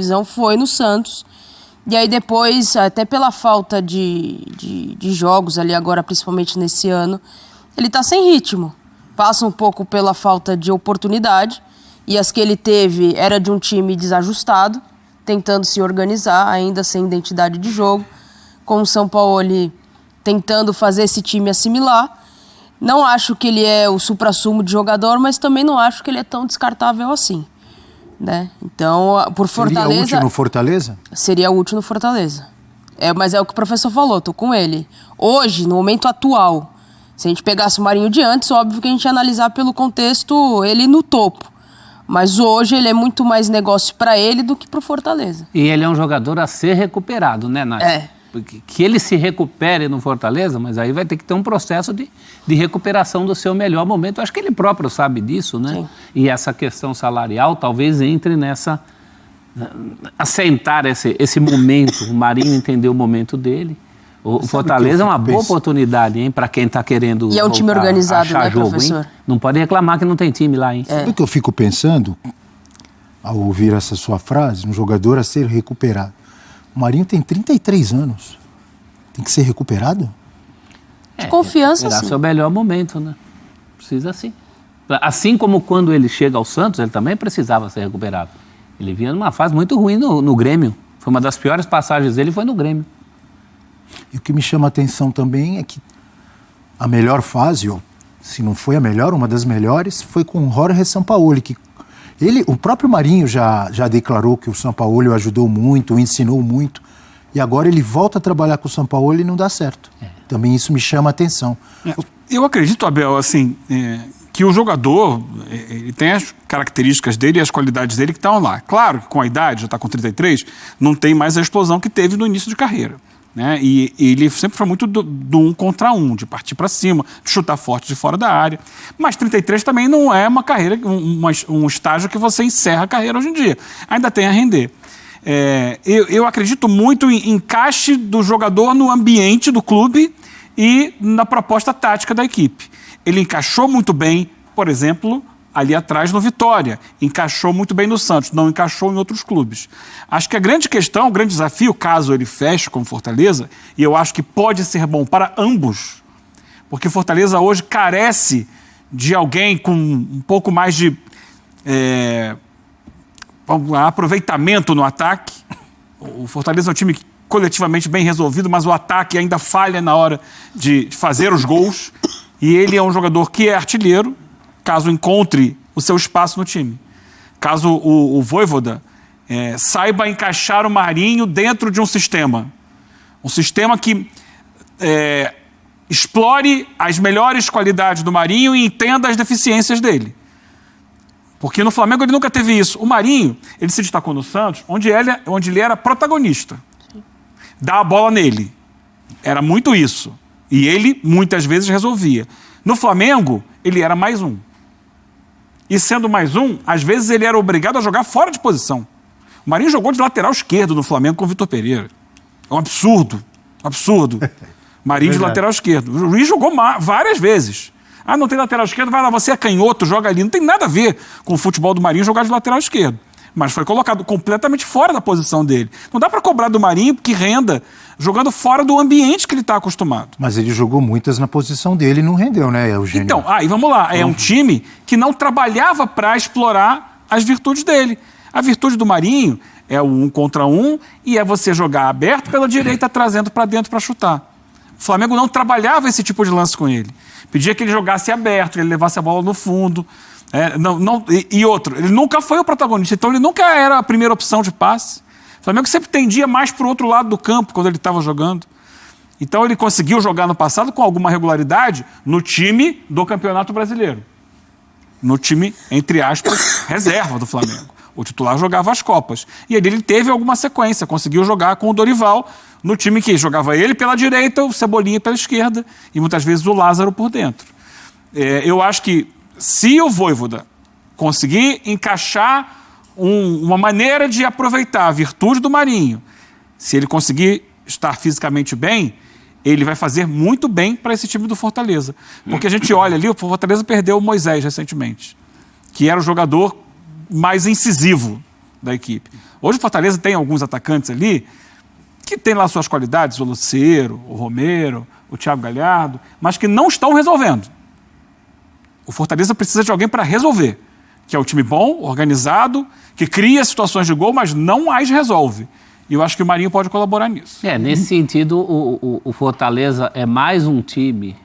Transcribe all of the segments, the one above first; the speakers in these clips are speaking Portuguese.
divisão foi no Santos. E aí depois, até pela falta de jogos ali agora, principalmente nesse ano, ele tá sem ritmo. Passa um pouco pela falta de oportunidade. E as que ele teve era de um time desajustado, tentando se organizar, ainda sem identidade de jogo. Com o Sampaoli tentando fazer esse time assimilar. Não acho que ele é o suprassumo de jogador, mas também não acho que ele é tão descartável assim. Né? Então, por Fortaleza... Seria útil no Fortaleza? Seria útil no Fortaleza. Mas é o que o professor falou, tô com ele. Hoje, no momento atual, se a gente pegasse o Marinho de antes, óbvio que a gente ia analisar pelo contexto ele no topo. Mas hoje ele é muito mais negócio para ele do que pro Fortaleza. E ele é um jogador a ser recuperado, né, Nath? Que ele se recupere no Fortaleza, mas aí vai ter que ter um processo de recuperação do seu melhor momento. Eu acho que ele próprio sabe disso, né? Sim. E essa questão salarial talvez entre nessa... assentar esse momento. O Marinho entendeu o momento dele. O Fortaleza é uma boa oportunidade, hein, para quem está querendo. E é um time organizado, né, jogo, professor? Hein? Não pode reclamar que não tem time lá, hein? Sabe o que eu fico pensando ao ouvir essa sua frase? Um jogador a ser recuperado. O Marinho tem 33 anos. Tem que ser recuperado? De confiança, sim. Será seu melhor momento, né? Precisa sim. Assim como quando ele chega ao Santos, ele também precisava ser recuperado. Ele vinha numa fase muito ruim no Grêmio. Foi uma das piores passagens dele, foi no Grêmio. E o que me chama a atenção também é que a melhor fase, ou se não foi a melhor, uma das melhores, foi com o Jorge Sampaoli, que o próprio Marinho já declarou que o Sampaoli o ajudou muito, o ensinou muito, e agora ele volta a trabalhar com o Sampaoli e não dá certo. Também isso me chama a atenção. Eu acredito, Abel, assim, que o jogador ele tem as características dele e as qualidades dele que estão lá. Claro que com a idade, já está com 33, não tem mais a explosão que teve no início de carreira. Né? E ele sempre foi muito do 1 contra 1, de partir para cima, de chutar forte de fora da área. Mas 33 também não é uma carreira, um estágio que você encerra a carreira hoje em dia. Ainda tem a render. Eu acredito muito em encaixe do jogador no ambiente do clube e na proposta tática da equipe. Ele encaixou muito bem, por exemplo, ali atrás no Vitória. Encaixou muito bem no Santos, não encaixou em outros clubes. Acho que a grande questão, o grande desafio, caso ele feche com Fortaleza, e eu acho que pode ser bom para ambos, porque Fortaleza hoje carece de alguém com um pouco mais de aproveitamento no ataque. O Fortaleza é um time coletivamente bem resolvido, mas o ataque ainda falha na hora de fazer os gols, e ele é um jogador que é artilheiro, caso encontre o seu espaço no time. Caso o Vojvoda saiba encaixar o Marinho dentro de um sistema. Um sistema que explore as melhores qualidades do Marinho e entenda as deficiências dele. Porque no Flamengo ele nunca teve isso. O Marinho, ele se destacou no Santos, onde ele era protagonista. Dá a bola nele. Era muito isso. E ele, muitas vezes, resolvia. No Flamengo, ele era mais um. E sendo mais um, às vezes ele era obrigado a jogar fora de posição. O Marinho jogou de lateral esquerdo no Flamengo com o Vitor Pereira. É um absurdo. Absurdo. Marinho de lateral esquerdo. O Luiz jogou várias vezes. Ah, não tem lateral esquerdo? Vai lá, você é canhoto, joga ali. Não tem nada a ver com o futebol do Marinho jogar de lateral esquerdo. Mas foi colocado completamente fora da posição dele. Não dá para cobrar do Marinho que renda jogando fora do ambiente que ele está acostumado. Mas ele jogou muitas na posição dele e não rendeu, né, Eugênio? Então, e vamos lá. É um time que não trabalhava para explorar as virtudes dele. A virtude do Marinho é o 1 contra 1 e é você jogar aberto pela direita, trazendo para dentro para chutar. O Flamengo não trabalhava esse tipo de lance com ele. Pedia que ele jogasse aberto, que ele levasse a bola no fundo. E outro, ele nunca foi o protagonista, então ele nunca era a primeira opção de passe. O Flamengo sempre tendia mais para o outro lado do campo quando ele estava jogando. Então ele conseguiu jogar no passado com alguma regularidade no time do Campeonato Brasileiro. No time, entre aspas, reserva do Flamengo. O titular jogava as Copas. E ele teve alguma sequência, conseguiu jogar com o Dorival no time que jogava ele pela direita, o Cebolinha pela esquerda e muitas vezes o Lázaro por dentro. Eu acho que se o Vojvoda conseguir encaixar uma maneira de aproveitar a virtude do Marinho, se ele conseguir estar fisicamente bem, ele vai fazer muito bem para esse time do Fortaleza. Porque a gente olha ali, o Fortaleza perdeu o Moisés recentemente, que era o jogador mais incisivo da equipe. Hoje o Fortaleza tem alguns atacantes ali que tem lá suas qualidades, o Lucero, o Romero, o Thiago Galhardo, mas que não estão resolvendo. O Fortaleza precisa de alguém para resolver, que é um time bom, organizado, que cria situações de gol, mas não as resolve. E eu acho que o Marinho pode colaborar nisso. Nesse sentido, o Fortaleza é mais um time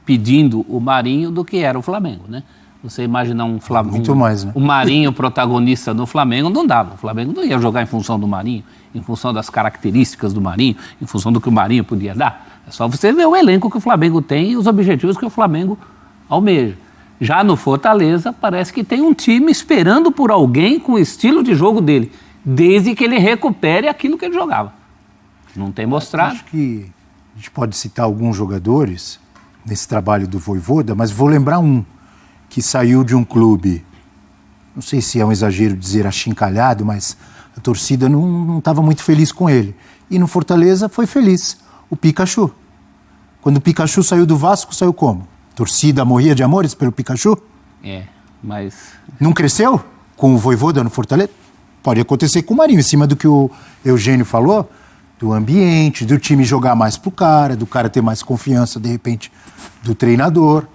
pedindo o Marinho do que era o Flamengo, né? Você imaginar um Flamengo, muito mais, né? O Marinho protagonista no Flamengo, não dava. O Flamengo não ia jogar em função do Marinho, em função das características do Marinho, em função do que o Marinho podia dar. É só você ver o elenco que o Flamengo tem e os objetivos que o Flamengo almeja. Já no Fortaleza, parece que tem um time esperando por alguém com o estilo de jogo dele, desde que ele recupere aquilo que ele jogava. Não tem mostrado. Acho que a gente pode citar alguns jogadores nesse trabalho do Vojvoda, mas vou lembrar um que saiu de um clube, não sei se é um exagero dizer achincalhado, mas a torcida não estava muito feliz com ele. E no Fortaleza foi feliz, o Pikachu. Quando o Pikachu saiu do Vasco, saiu como? A torcida morria de amores pelo Pikachu? Mas... Não cresceu com o Vojvoda no Fortaleza? Pode acontecer com o Marinho, em cima do que o Eugênio falou, do ambiente, do time jogar mais pro cara, do cara ter mais confiança, de repente, do treinador.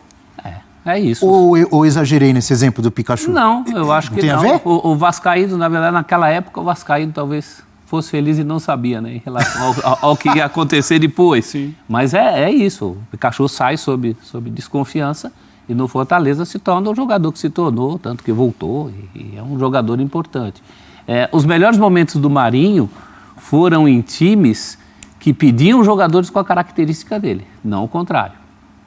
É isso. Ou exagerei nesse exemplo do Pikachu? Não, eu acho que não. Tem a ver? O Vascaíno, na verdade, naquela época, o Vascaíno talvez fosse feliz e não sabia, né? Em relação ao que ia acontecer depois. Sim. Mas é isso. O Pikachu sai sob desconfiança e no Fortaleza se torna o jogador que se tornou, tanto que voltou e é um jogador importante. Os melhores momentos do Marinho foram em times que pediam jogadores com a característica dele, não o contrário.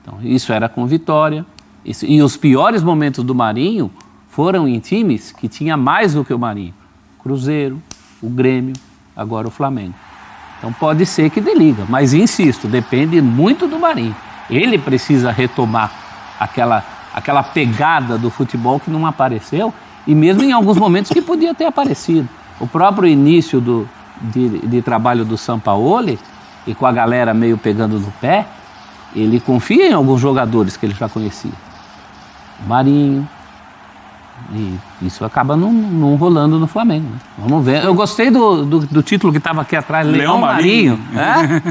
Então, isso era com Vitória. E os piores momentos do Marinho foram em times que tinha mais do que o Marinho. Cruzeiro, o Grêmio, agora o Flamengo. Então pode ser que desliga, mas insisto, depende muito do Marinho. Ele precisa retomar aquela pegada do futebol que não apareceu e mesmo em alguns momentos que podia ter aparecido. O próprio início de trabalho do Sampaoli e com a galera meio pegando no pé, ele confia em alguns jogadores que ele já conhecia. Marinho, e isso acaba não rolando no Flamengo, né? Vamos ver. Eu gostei do título que estava aqui atrás, Leão Marinho.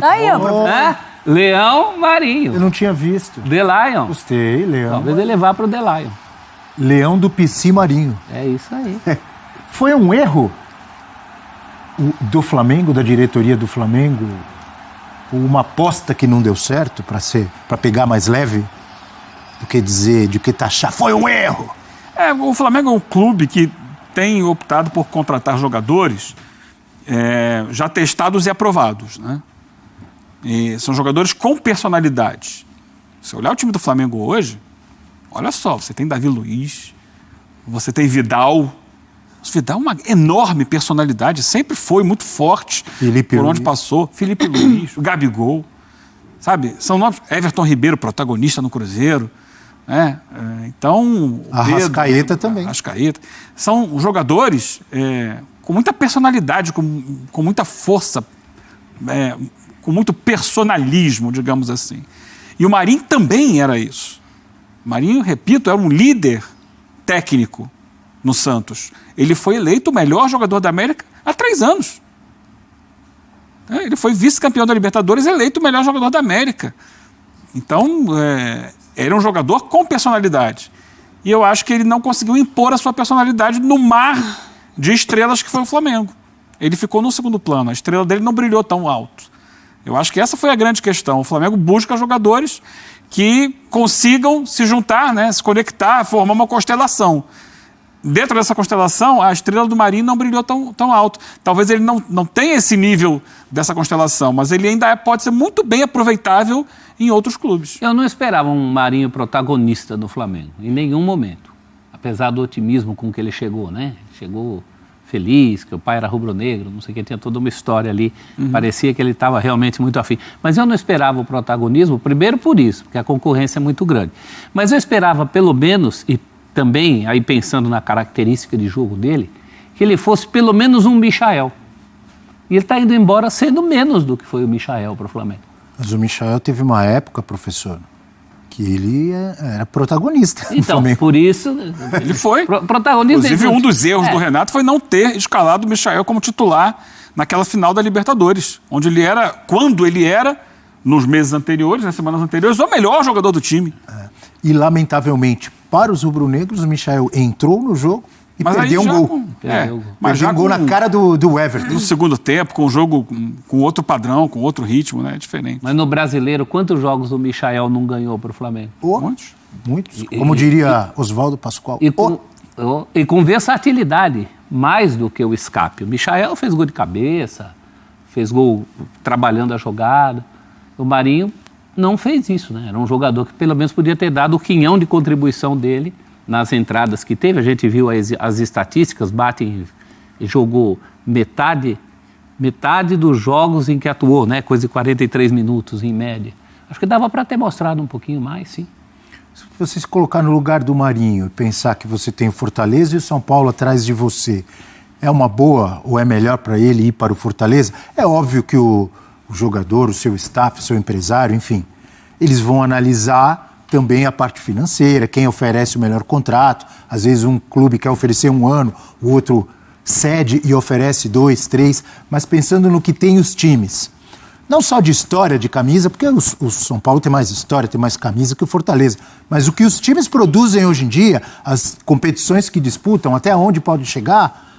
Aí, ó. Leão Marinho. Eu não tinha visto. The Lion. Gostei, Leão. Talvez ele levar para o The Lion. Leão do Pici Marinho. É isso aí. Foi um erro do Flamengo, da diretoria do Flamengo, uma aposta que não deu certo para pegar mais leve do que taxar. Foi um erro! O Flamengo é um clube que tem optado por contratar jogadores já testados e aprovados, né? E são jogadores com personalidade. Se olhar o time do Flamengo hoje, olha só, você tem Davi Luiz, você tem Vidal. O Vidal é uma enorme personalidade, sempre foi muito forte por onde passou. Felipe Luiz, o Gabigol, sabe? São nomes. Everton Ribeiro, protagonista no Cruzeiro. Então. Arrascaeta também. Arrascaeta. São jogadores com muita personalidade, com muita força, com muito personalismo, digamos assim. E o Marinho também era isso. O Marinho, repito, era um líder técnico no Santos. Ele foi eleito o melhor jogador da América há 3 anos. Ele foi vice-campeão da Libertadores, eleito o melhor jogador da América. Então, era um jogador com personalidade. E eu acho que ele não conseguiu impor a sua personalidade no mar de estrelas que foi o Flamengo. Ele ficou no segundo plano. A estrela dele não brilhou tão alto. Eu acho que essa foi a grande questão. O Flamengo busca jogadores que consigam se juntar, né, se conectar, formar uma constelação. Dentro dessa constelação, a estrela do Marinho não brilhou tão alto. Talvez ele não tenha esse nível dessa constelação, mas ele ainda pode ser muito bem aproveitável em outros clubes. Eu não esperava um Marinho protagonista no Flamengo, em nenhum momento. Apesar do otimismo com que ele chegou, né? Chegou feliz, que o pai era rubro-negro, não sei o que, tinha toda uma história ali. Parecia que ele estava realmente muito afim. Mas eu não esperava o protagonismo, primeiro por isso, porque a concorrência é muito grande. Mas eu esperava, pelo menos, e também, aí pensando na característica de jogo dele, que ele fosse pelo menos um Michael. E ele está indo embora sendo menos do que foi o Michael para o Flamengo. Mas o Michael teve uma época, professor, Que ele era protagonista. Então, por isso... Ele foi. Protagonista. Inclusive, um dos erros do Renato foi não ter escalado o Michael como titular naquela final da Libertadores, onde ele era, quando ele era, nos meses anteriores, nas semanas anteriores, o melhor jogador do time. E, lamentavelmente, para os rubro-negros, o Michael entrou no jogo e perdeu um gol. Mas já um gol na cara do Everton. No segundo tempo, com um jogo com outro padrão, com outro ritmo, né? Diferente. Mas no Brasileiro, quantos jogos o Michael não ganhou para o Flamengo? Muitos. Muitos. Como diria Oswaldo Pascoal. E com versatilidade, mais do que o escape. O Michael fez gol de cabeça, fez gol trabalhando a jogada. O Marinho não fez isso, né? Era um jogador que pelo menos podia ter dado o quinhão de contribuição dele nas entradas que teve. A gente viu as estatísticas, jogou metade dos jogos em que atuou, né? Coisa de 43 minutos em média. Acho que dava para ter mostrado um pouquinho mais, sim. Se você se colocar no lugar do Marinho e pensar que você tem o Fortaleza e o São Paulo atrás de você, é uma boa ou é melhor para ele ir para o Fortaleza? É óbvio que o jogador, o seu staff, o seu empresário, enfim, eles vão analisar também a parte financeira, quem oferece o melhor contrato. Às vezes um clube quer oferecer 1 ano, o outro cede e oferece 2, 3, mas pensando no que tem os times. Não só de história de camisa, porque o São Paulo tem mais história, tem mais camisa que o Fortaleza, mas o que os times produzem hoje em dia, as competições que disputam, até onde pode chegar,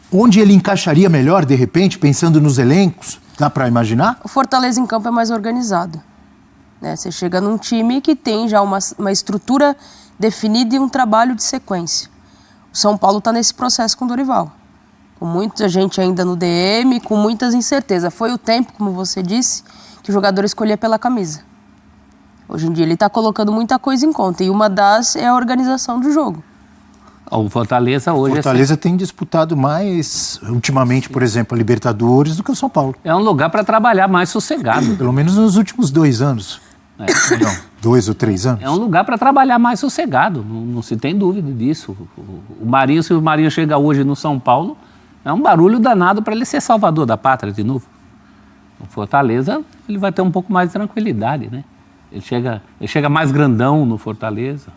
onde ele encaixaria melhor, de repente, pensando nos elencos, dá para imaginar? O Fortaleza em campo é mais organizado. Né? Você chega num time que tem já uma estrutura definida e um trabalho de sequência. O São Paulo está nesse processo com o Dorival. Com muita gente ainda no DM, com muitas incertezas. Foi o tempo, como você disse, que o jogador escolhia pela camisa. Hoje em dia ele está colocando muita coisa em conta, e uma das é a organização do jogo. O Fortaleza hoje... O Fortaleza tem disputado mais, ultimamente, por exemplo, a Libertadores do que o São Paulo. É um lugar para trabalhar mais sossegado. Pelo menos nos últimos 2 anos. Não, 2 ou 3 anos. É um lugar para trabalhar mais sossegado, não se tem dúvida disso. O Marinho, se o Marinho chega hoje no São Paulo, é um barulho danado para ele ser salvador da pátria de novo. O Fortaleza, ele vai ter um pouco mais de tranquilidade, né? Ele chega mais grandão no Fortaleza,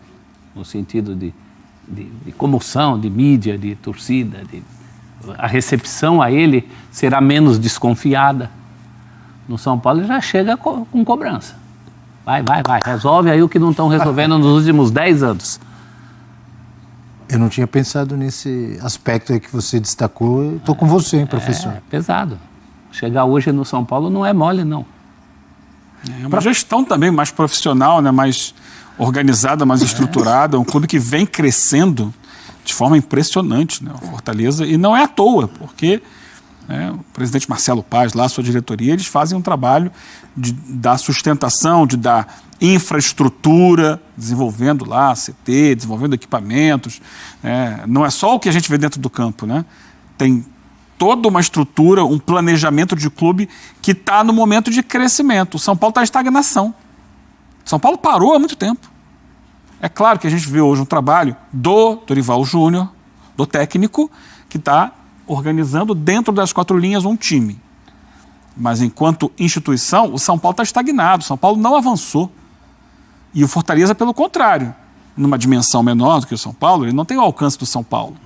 no sentido de comoção, de mídia, de torcida. A recepção a ele será menos desconfiada. No São Paulo ele já chega com cobrança. Vai, resolve aí o que não estão resolvendo nos últimos 10 anos. Eu não tinha pensado nesse aspecto aí que você destacou. Eu estou com você, hein, professor? É pesado. Chegar hoje no São Paulo não é mole, não. É uma gestão também mais profissional, né? Mais organizada, mais estruturada. Um clube que vem crescendo de forma impressionante, né? O Fortaleza. E não é à toa, porque o presidente Marcelo Paz, lá, a sua diretoria, eles fazem um trabalho de dar sustentação, de dar infraestrutura, desenvolvendo lá CT, desenvolvendo equipamentos. Não é só o que a gente vê dentro do campo, né? Tem toda uma estrutura, um planejamento de clube que está no momento de crescimento. O São Paulo está em estagnação. O São Paulo parou há muito tempo. É claro que a gente vê hoje um trabalho do Dorival Júnior, do técnico, que está organizando dentro das 4 linhas um time. Mas enquanto instituição, o São Paulo está estagnado, o São Paulo não avançou. E o Fortaleza, pelo contrário, numa dimensão menor do que o São Paulo, ele não tem o alcance do São Paulo.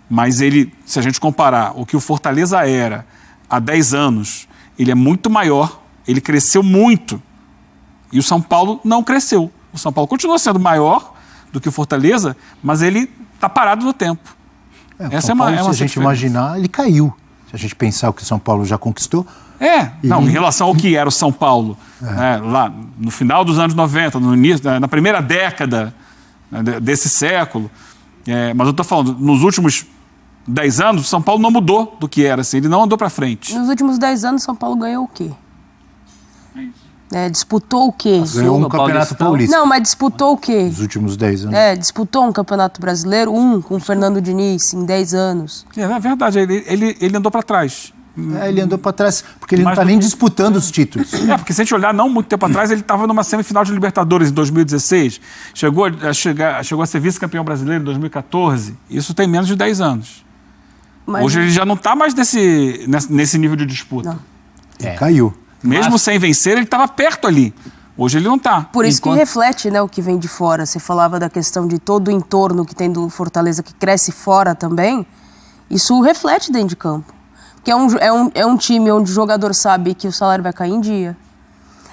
Mas ele, se a gente comparar o que o Fortaleza era há 10 anos, ele é muito maior, ele cresceu muito. E o São Paulo não cresceu. O São Paulo continua sendo maior do que o Fortaleza, mas ele está parado no tempo. Essa Paulo, se a gente imaginar, ele caiu. Se a gente pensar o que o São Paulo já conquistou. Não, em relação ao que era o São Paulo, lá no final dos anos 90, no início, na primeira década desse século. Mas eu estou falando, nos últimos 10 anos, o São Paulo não mudou do que era, assim, ele não andou para frente. Nos últimos 10 anos, São Paulo ganhou o quê? Disputou o quê? Ganhou um campeonato paulista. Não, mas disputou o quê? Nos últimos 10 anos. Disputou um campeonato brasileiro, com o Fernando Diniz, em 10 anos. É verdade, ele andou para trás. Ele andou para trás, porque ele não está nem disputando os títulos. Porque se a gente olhar, não muito tempo atrás, ele estava numa semifinal de Libertadores em 2016. Chegou a ser vice-campeão brasileiro em 2014. Isso tem menos de 10 anos. Mas hoje ele já não está mais nesse nível de disputa. Ele caiu. Mesmo sem vencer, ele estava perto ali. Hoje ele não está. Por isso que reflete, né, o que vem de fora. Você falava da questão de todo o entorno que tem do Fortaleza, que cresce fora também. Isso reflete dentro de campo. Porque é um time onde o jogador sabe que o salário vai cair em dia.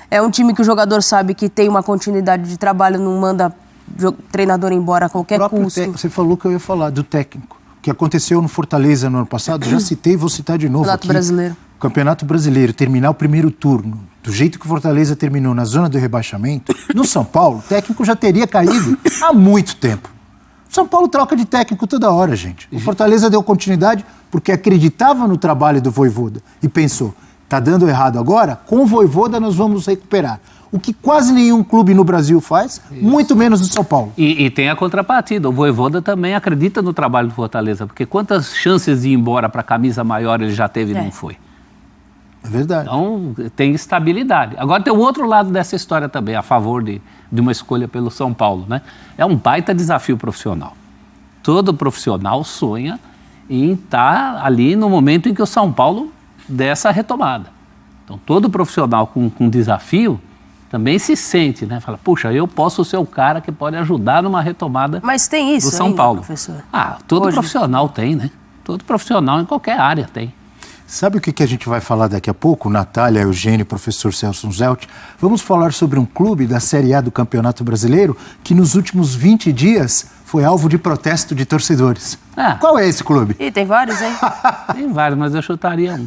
É um time que o jogador sabe que tem uma continuidade de trabalho, não manda treinador embora a qualquer custo. Você falou que eu ia falar do técnico. O que aconteceu no Fortaleza no ano passado, já citei e vou citar de novo Campeonato aqui. Brasileiro. Campeonato Brasileiro, terminar o primeiro turno, do jeito que o Fortaleza terminou na zona do rebaixamento, no São Paulo, o técnico já teria caído há muito tempo. O São Paulo troca de técnico toda hora, gente. O Fortaleza deu continuidade porque acreditava no trabalho do Vojvoda e pensou, tá dando errado agora, com o Vojvoda nós vamos recuperar. O que quase nenhum clube no Brasil faz, muito menos o São Paulo. E tem a contrapartida, o Vojvoda também acredita no trabalho do Fortaleza, porque quantas chances de ir embora para a camisa maior ele já teve e não foi? É verdade. Então, tem estabilidade. Agora tem o outro lado dessa história também, a favor de uma escolha pelo São Paulo, né? É um baita desafio profissional. Todo profissional sonha em estar ali no momento em que o São Paulo der essa retomada. Então, todo profissional com desafio também se sente, né? Fala, puxa, eu posso ser o cara que pode ajudar numa retomada. Mas tem isso do São ainda, Paulo. Professor? Todo profissional tem, né? Todo profissional em qualquer área tem. Sabe o que a gente vai falar daqui a pouco? Natália, Eugênio, professor Celso Zelt. Vamos falar sobre um clube da Série A do Campeonato Brasileiro que nos últimos 20 dias foi alvo de protesto de torcedores. Qual é esse clube? Ih, tem vários, hein? Tem vários, mas eu chutaria um.